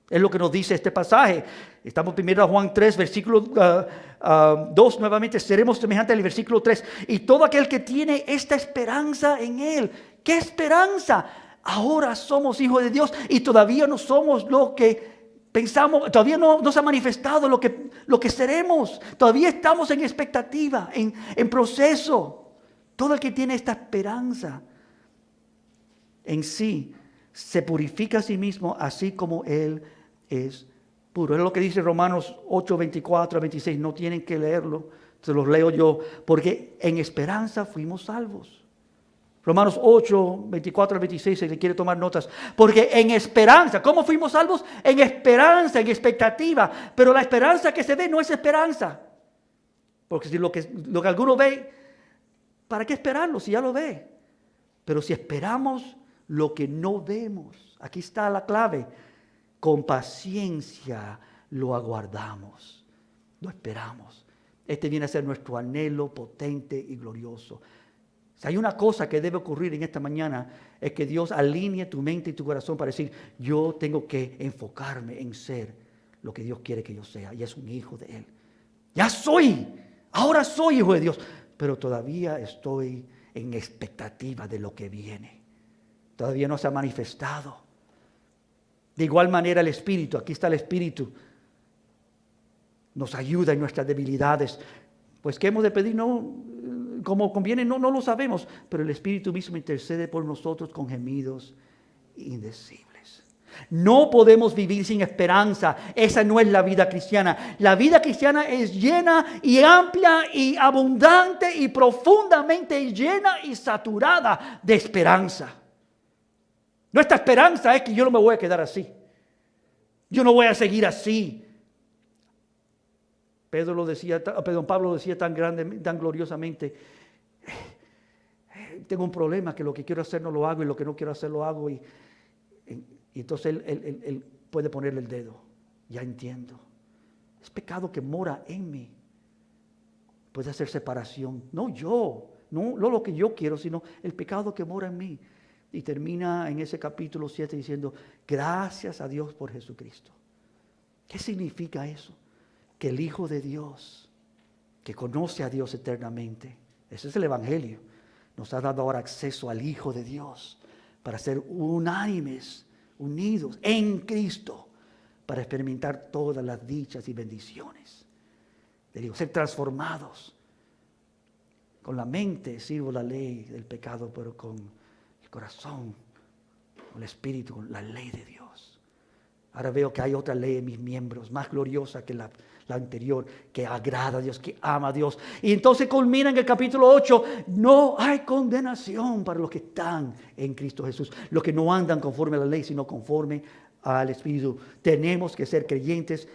Es lo que nos dice este pasaje. Estamos primero a Juan 3, versículo 2 nuevamente. Seremos semejantes al versículo 3. Y todo aquel que tiene esta esperanza en Él. ¿Qué esperanza? Ahora somos hijos de Dios y todavía no somos lo que pensamos. Todavía no se ha manifestado lo que seremos. Todavía estamos en expectativa, en proceso. Todo el que tiene esta esperanza en sí se purifica a sí mismo así como Él es puro. Es lo que dice Romanos 8, 24 a 26. No tienen que leerlo, se los leo yo. Porque en esperanza fuimos salvos. Romanos 8, 24 al 26, si le quiere tomar notas. Porque en esperanza, ¿cómo fuimos salvos? En esperanza, en expectativa. Pero la esperanza que se ve no es esperanza. Porque si lo que alguno ve, ¿para qué esperarlo si ya lo ve? Pero si esperamos lo que no vemos, aquí está la clave. Con paciencia lo aguardamos, lo esperamos. Este viene a ser nuestro anhelo potente y glorioso. Si hay una cosa que debe ocurrir en esta mañana, es que Dios alinee tu mente y tu corazón para decir, yo tengo que enfocarme en ser lo que Dios quiere que yo sea. Y es un hijo de Él. Ahora soy hijo de Dios, pero todavía estoy en expectativa de lo que viene. Todavía no se ha manifestado. De igual manera el Espíritu, aquí está el Espíritu, nos ayuda en nuestras debilidades. Pues ¿qué hemos de pedir? No, como conviene, no lo sabemos, pero el Espíritu mismo intercede por nosotros con gemidos indecibles. No podemos vivir sin esperanza. Esa no es la vida cristiana. La vida cristiana es llena y amplia y abundante y profundamente llena y saturada de esperanza. Nuestra esperanza es que yo no me voy a quedar así. Yo no voy a seguir así. Pablo lo decía tan gloriosamente. Tengo un problema que lo que quiero hacer no lo hago y lo que no quiero hacer lo hago. Y entonces él puede ponerle el dedo. Ya entiendo. Es pecado que mora en mí. Puede hacer separación. No lo que yo quiero, sino el pecado que mora en mí. Y termina en ese capítulo 7 diciendo, gracias a Dios por Jesucristo. ¿Qué significa eso? Que el Hijo de Dios, que conoce a Dios eternamente, ese es el Evangelio, nos ha dado ahora acceso al Hijo de Dios para ser unánimes, unidos en Cristo, para experimentar todas las dichas y bendiciones. Ser transformados. Con la mente sirvo la ley del pecado, pero con corazón, con el Espíritu, con la ley de Dios. Ahora veo que hay otra ley en mis miembros, más gloriosa que la anterior, que agrada a Dios, que ama a Dios. Y entonces culmina en el capítulo 8, no hay condenación para los que están en Cristo Jesús, los que no andan conforme a la ley, sino conforme al Espíritu. Tenemos que ser creyentes,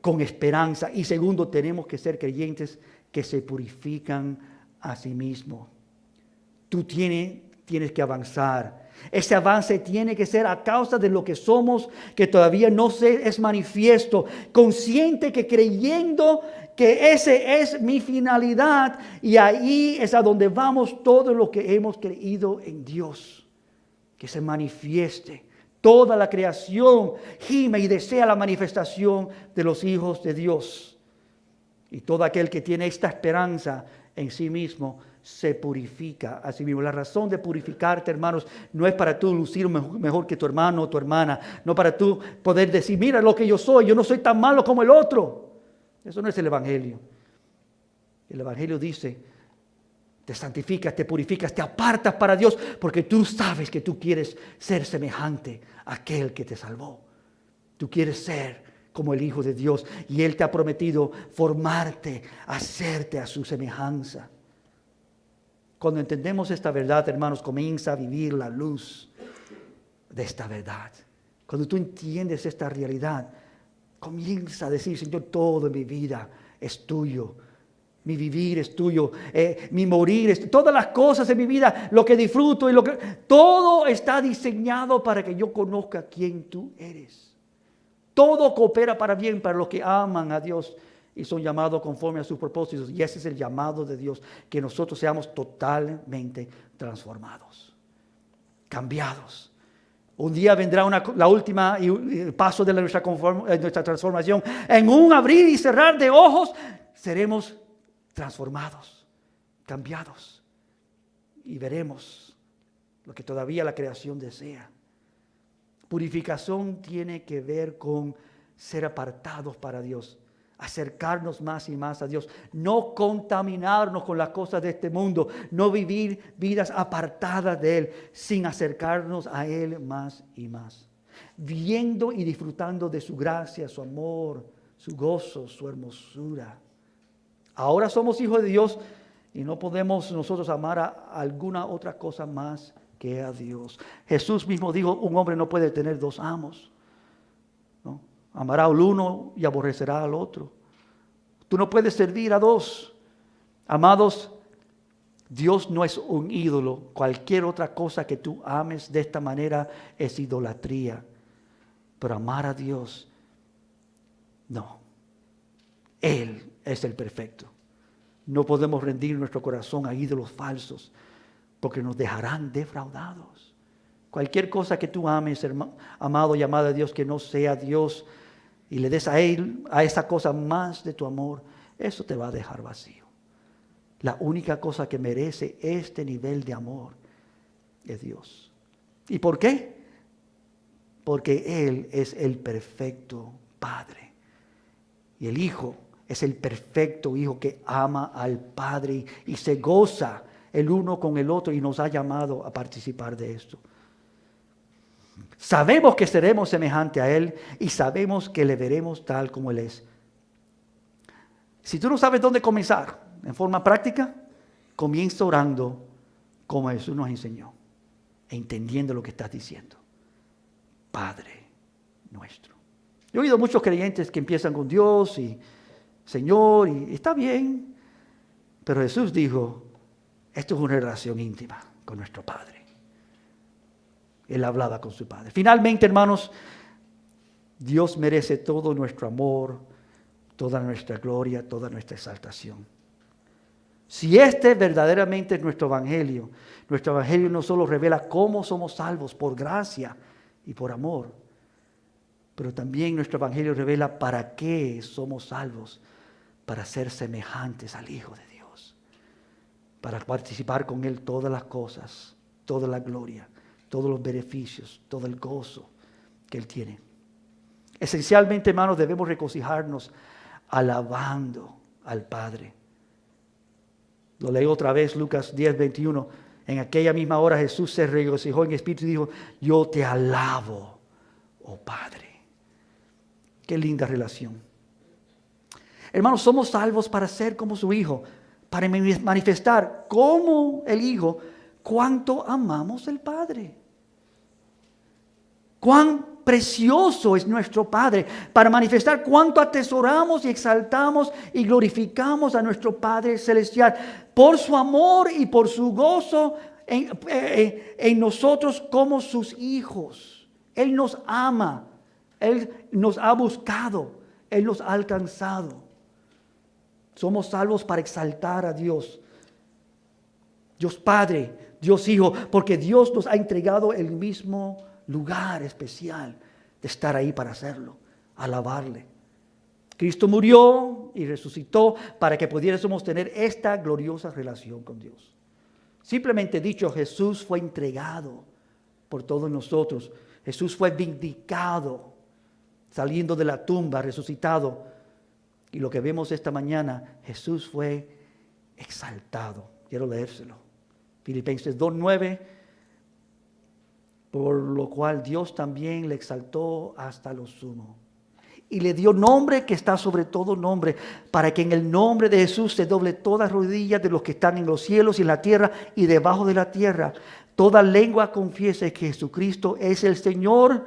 con esperanza. Y segundo, tenemos que ser creyentes que se purifican a sí mismos. Tú tienes que avanzar. Ese avance tiene que ser a causa de lo que somos, que todavía no es manifiesto. Consciente que creyendo que ese es mi finalidad y ahí es a donde vamos todo lo que hemos creído en Dios. Que se manifieste Toda la creación gime y desea la manifestación de los hijos de Dios. Y todo aquel que tiene esta esperanza en sí mismo se purifica a sí mismo. La razón de purificarte, hermanos, no es para tú lucir mejor que tu hermano o tu hermana. No para tú poder decir, mira lo que yo soy. Yo no soy tan malo como el otro. Eso no es el Evangelio. El Evangelio dice, te santificas, te purificas, te apartas para Dios, porque tú sabes que tú quieres ser semejante a aquel que te salvó. Tú quieres ser como el Hijo de Dios, y Él te ha prometido formarte, hacerte a su semejanza. Cuando entendemos esta verdad, hermanos, comienza a vivir la luz de esta verdad. Cuando tú entiendes esta realidad, comienza a decir, Señor, todo en mi vida es tuyo. Mi vivir es tuyo, mi morir es todas las cosas en mi vida, lo que disfruto y todo está diseñado para que yo conozca quién tú eres. Todo coopera para bien para los que aman a Dios y son llamados conforme a sus propósitos. Y ese es el llamado de Dios, que nosotros seamos totalmente transformados, cambiados. Un día vendrá la última paso de nuestra transformación. En un abrir y cerrar de ojos seremos transformados, cambiados, y veremos lo que todavía la creación desea. Purificación tiene que ver con ser apartados para Dios, acercarnos más y más a Dios, no contaminarnos con las cosas de este mundo, no vivir vidas apartadas de Él, sin acercarnos a Él más y más, viendo y disfrutando de su gracia, su amor, su gozo, su hermosura. Ahora somos hijos de Dios y no podemos nosotros amar a alguna otra cosa más que a Dios. Jesús mismo dijo, un hombre no puede tener dos amos, ¿no? Amará al uno y aborrecerá al otro. Tú no puedes servir a dos. Amados, Dios no es un ídolo. Cualquier otra cosa que tú ames de esta manera es idolatría. Pero amar a Dios, no. Él es el perfecto. No podemos rendir nuestro corazón a ídolos falsos, porque nos dejarán defraudados. Cualquier cosa que tú ames, amado y amada de Dios, que no sea Dios, y le des a Él, a esa cosa más de tu amor, eso te va a dejar vacío. La única cosa que merece este nivel de amor es Dios. ¿Y por qué? Porque Él es el perfecto Padre. Y el Hijo es el perfecto Hijo que ama al Padre y se goza el uno con el otro, y nos ha llamado a participar de esto. Sabemos que seremos semejantes a Él y sabemos que le veremos tal como Él es. Si tú no sabes dónde comenzar en forma práctica, comienza orando como Jesús nos enseñó, entendiendo lo que estás diciendo. Padre nuestro. Yo he oído muchos creyentes que empiezan con Dios y Señor, y está bien, pero Jesús dijo, esto es una relación íntima con nuestro Padre. Él hablaba con su Padre. Finalmente, hermanos, Dios merece todo nuestro amor, toda nuestra gloria, toda nuestra exaltación. Si este verdaderamente es nuestro evangelio no solo revela cómo somos salvos por gracia y por amor, pero también nuestro evangelio revela para qué somos salvos, para ser semejantes al Hijo de Dios, para participar con Él todas las cosas, toda la gloria, todos los beneficios, todo el gozo que Él tiene. Esencialmente, hermanos, debemos regocijarnos alabando al Padre. Lo leo otra vez, Lucas 10:21. En aquella misma hora Jesús se regocijó en espíritu y dijo, yo te alabo, oh Padre. Qué linda relación. Hermanos, somos salvos para ser como su Hijo, para manifestar como el Hijo cuánto amamos al Padre. Cuán precioso es nuestro Padre, para manifestar cuánto atesoramos y exaltamos y glorificamos a nuestro Padre Celestial por su amor y por su gozo en nosotros como sus hijos. Él nos ama, Él nos ha buscado, Él nos ha alcanzado. Somos salvos para exaltar a Dios. Dios Padre, Dios Hijo, porque Dios nos ha entregado el mismo lugar especial de estar ahí para hacerlo, alabarle. Cristo murió y resucitó para que pudiésemos tener esta gloriosa relación con Dios. Simplemente dicho, Jesús fue entregado por todos nosotros. Jesús fue vindicado, saliendo de la tumba, resucitado. Y lo que vemos esta mañana, Jesús fue exaltado. Quiero leérselo. Filipenses 2:9. Por lo cual Dios también le exaltó hasta lo sumo. Y le dio nombre que está sobre todo nombre, para que en el nombre de Jesús se doble toda rodilla de los que están en los cielos y en la tierra y debajo de la tierra. Toda lengua confiese que Jesucristo es el Señor,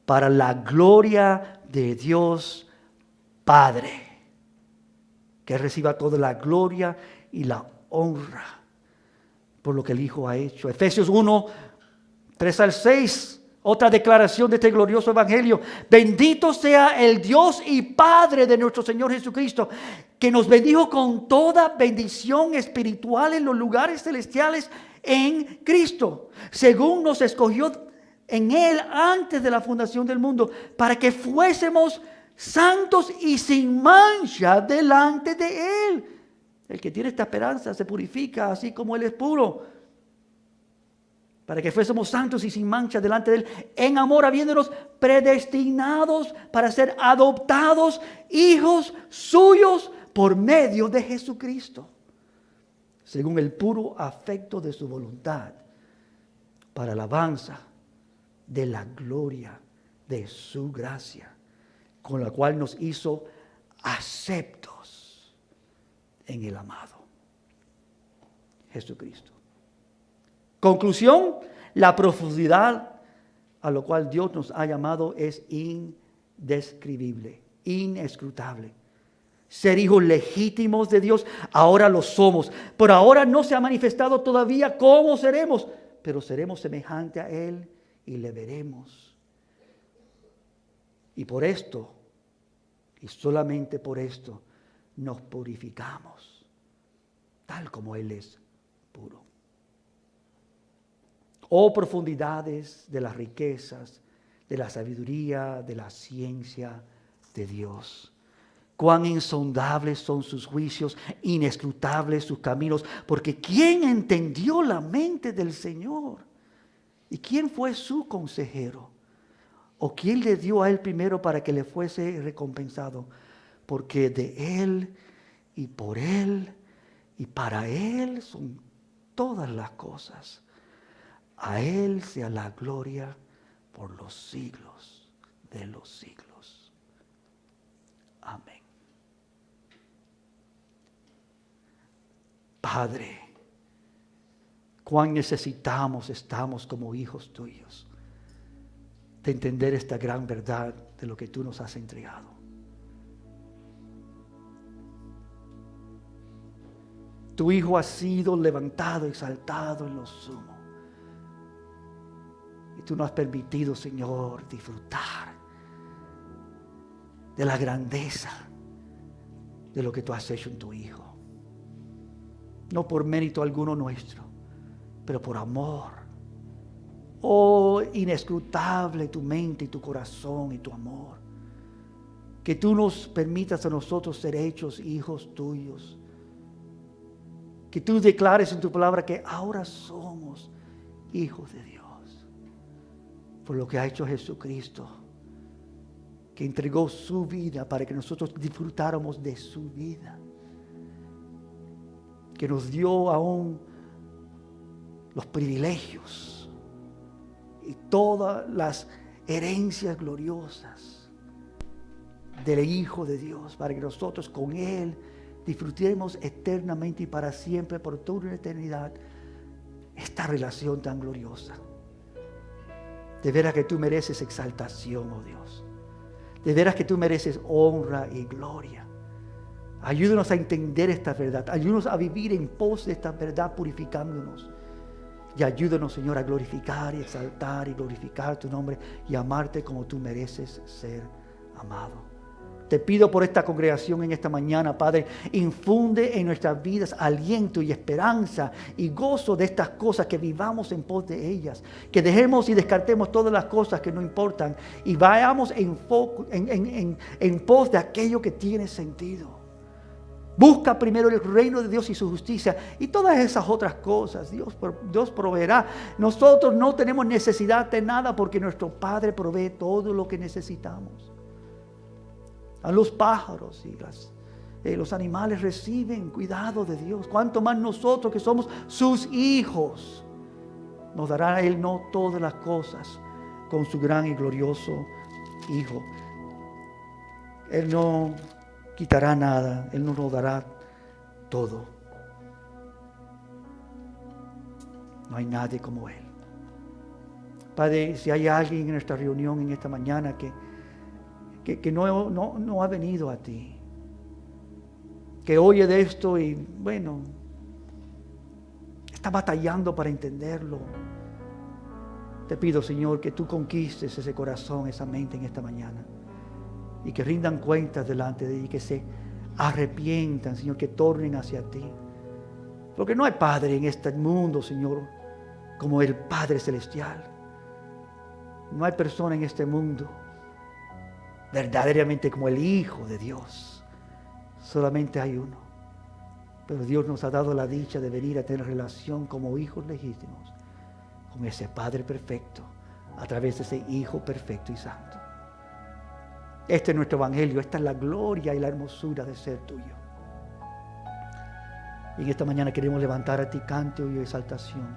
para la gloria de Dios Padre. Que reciba toda la gloria y la honra por lo que el Hijo ha hecho. Efesios 1:3-6. Otra declaración de este glorioso evangelio. Bendito sea el Dios y Padre de nuestro Señor Jesucristo, que nos bendijo con toda bendición espiritual en los lugares celestiales en Cristo, según nos escogió en Él antes de la fundación del mundo, para que fuésemos santos y sin mancha delante de Él. El que tiene esta esperanza se purifica así como Él es puro. Para que fuésemos santos y sin mancha delante de Él, en amor, habiéndonos predestinados para ser adoptados hijos suyos por medio de Jesucristo, según el puro afecto de su voluntad, para alabanza de la gloria de su gracia, con la cual nos hizo aceptos en el amado Jesucristo. Conclusión, la profundidad a lo cual Dios nos ha llamado es indescribible, inescrutable. Ser hijos legítimos de Dios, ahora lo somos. Por ahora no se ha manifestado todavía cómo seremos, pero seremos semejantes a Él y le veremos. Y por esto, y solamente por esto, nos purificamos, tal como Él es puro. Oh profundidades de las riquezas, de la sabiduría, de la ciencia de Dios. Cuán insondables son sus juicios, inescrutables sus caminos, porque ¿quién entendió la mente del Señor? ¿Y quién fue su consejero? ¿O quién le dio a Él primero para que le fuese recompensado? Porque de Él y por Él y para Él son todas las cosas. A Él sea la gloria por los siglos de los siglos. Amén. Padre, cuán necesitamos estamos como hijos tuyos de entender esta gran verdad de lo que tú nos has entregado. Tu Hijo ha sido levantado, exaltado en lo sumo. Y tú nos has permitido, Señor, disfrutar de la grandeza de lo que tú has hecho en tu Hijo. No por mérito alguno nuestro, pero por amor. Oh, inescrutable tu mente y tu corazón y tu amor. Que tú nos permitas a nosotros ser hechos hijos tuyos. Que tú declares en tu palabra que ahora somos hijos de Dios. Por lo que ha hecho Jesucristo, que entregó su vida para que nosotros disfrutáramos de su vida, que nos dio aún los privilegios y todas las herencias gloriosas del Hijo de Dios, para que nosotros con Él disfrutemos eternamente y para siempre, por toda una eternidad, esta relación tan gloriosa. De veras que tú mereces exaltación, oh Dios. De veras que tú mereces honra y gloria. Ayúdanos a entender esta verdad. Ayúdanos a vivir en pos de esta verdad, purificándonos. Y ayúdanos, Señor, a glorificar y exaltar y glorificar tu nombre y amarte como tú mereces ser amado. Te pido por esta congregación en esta mañana, Padre, infunde en nuestras vidas aliento y esperanza y gozo de estas cosas, que vivamos en pos de ellas, que dejemos y descartemos todas las cosas que no importan y vayamos en pos de aquello que tiene sentido. Busca primero el reino de Dios y su justicia, y todas esas otras cosas Dios proveerá. Nosotros no tenemos necesidad de nada, porque nuestro Padre provee todo lo que necesitamos. A los pájaros y los animales reciben cuidado de Dios. Cuanto más nosotros, que somos sus hijos, nos dará Él no todas las cosas con su gran y glorioso Hijo. Él no quitará nada, Él nos dará todo. No hay nadie como Él. Padre, si hay alguien en nuestra reunión en esta mañana que no ha venido a ti, que oye de esto y bueno, está batallando para entenderlo, te pido, Señor, que tú conquistes ese corazón, esa mente en esta mañana, y que rindan cuentas delante de ti, que se arrepientan, Señor, que tornen hacia ti, porque no hay Padre en este mundo, Señor, como el Padre Celestial. No hay persona en este mundo verdaderamente como el Hijo de Dios. Solamente hay uno. Pero Dios nos ha dado la dicha de venir a tener relación como hijos legítimos con ese Padre perfecto, a través de ese Hijo perfecto y santo. Este es nuestro evangelio. Esta es la gloria y la hermosura de ser tuyo. Y en esta mañana queremos levantar a ti canto y exaltación.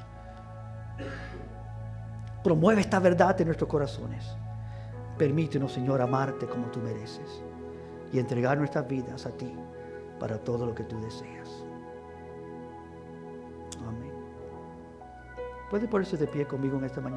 Promueve esta verdad en nuestros corazones. Permítenos, Señor, amarte como tú mereces y entregar nuestras vidas a ti para todo lo que tú deseas. Amén. ¿Puede ponerse de pie conmigo en esta mañana?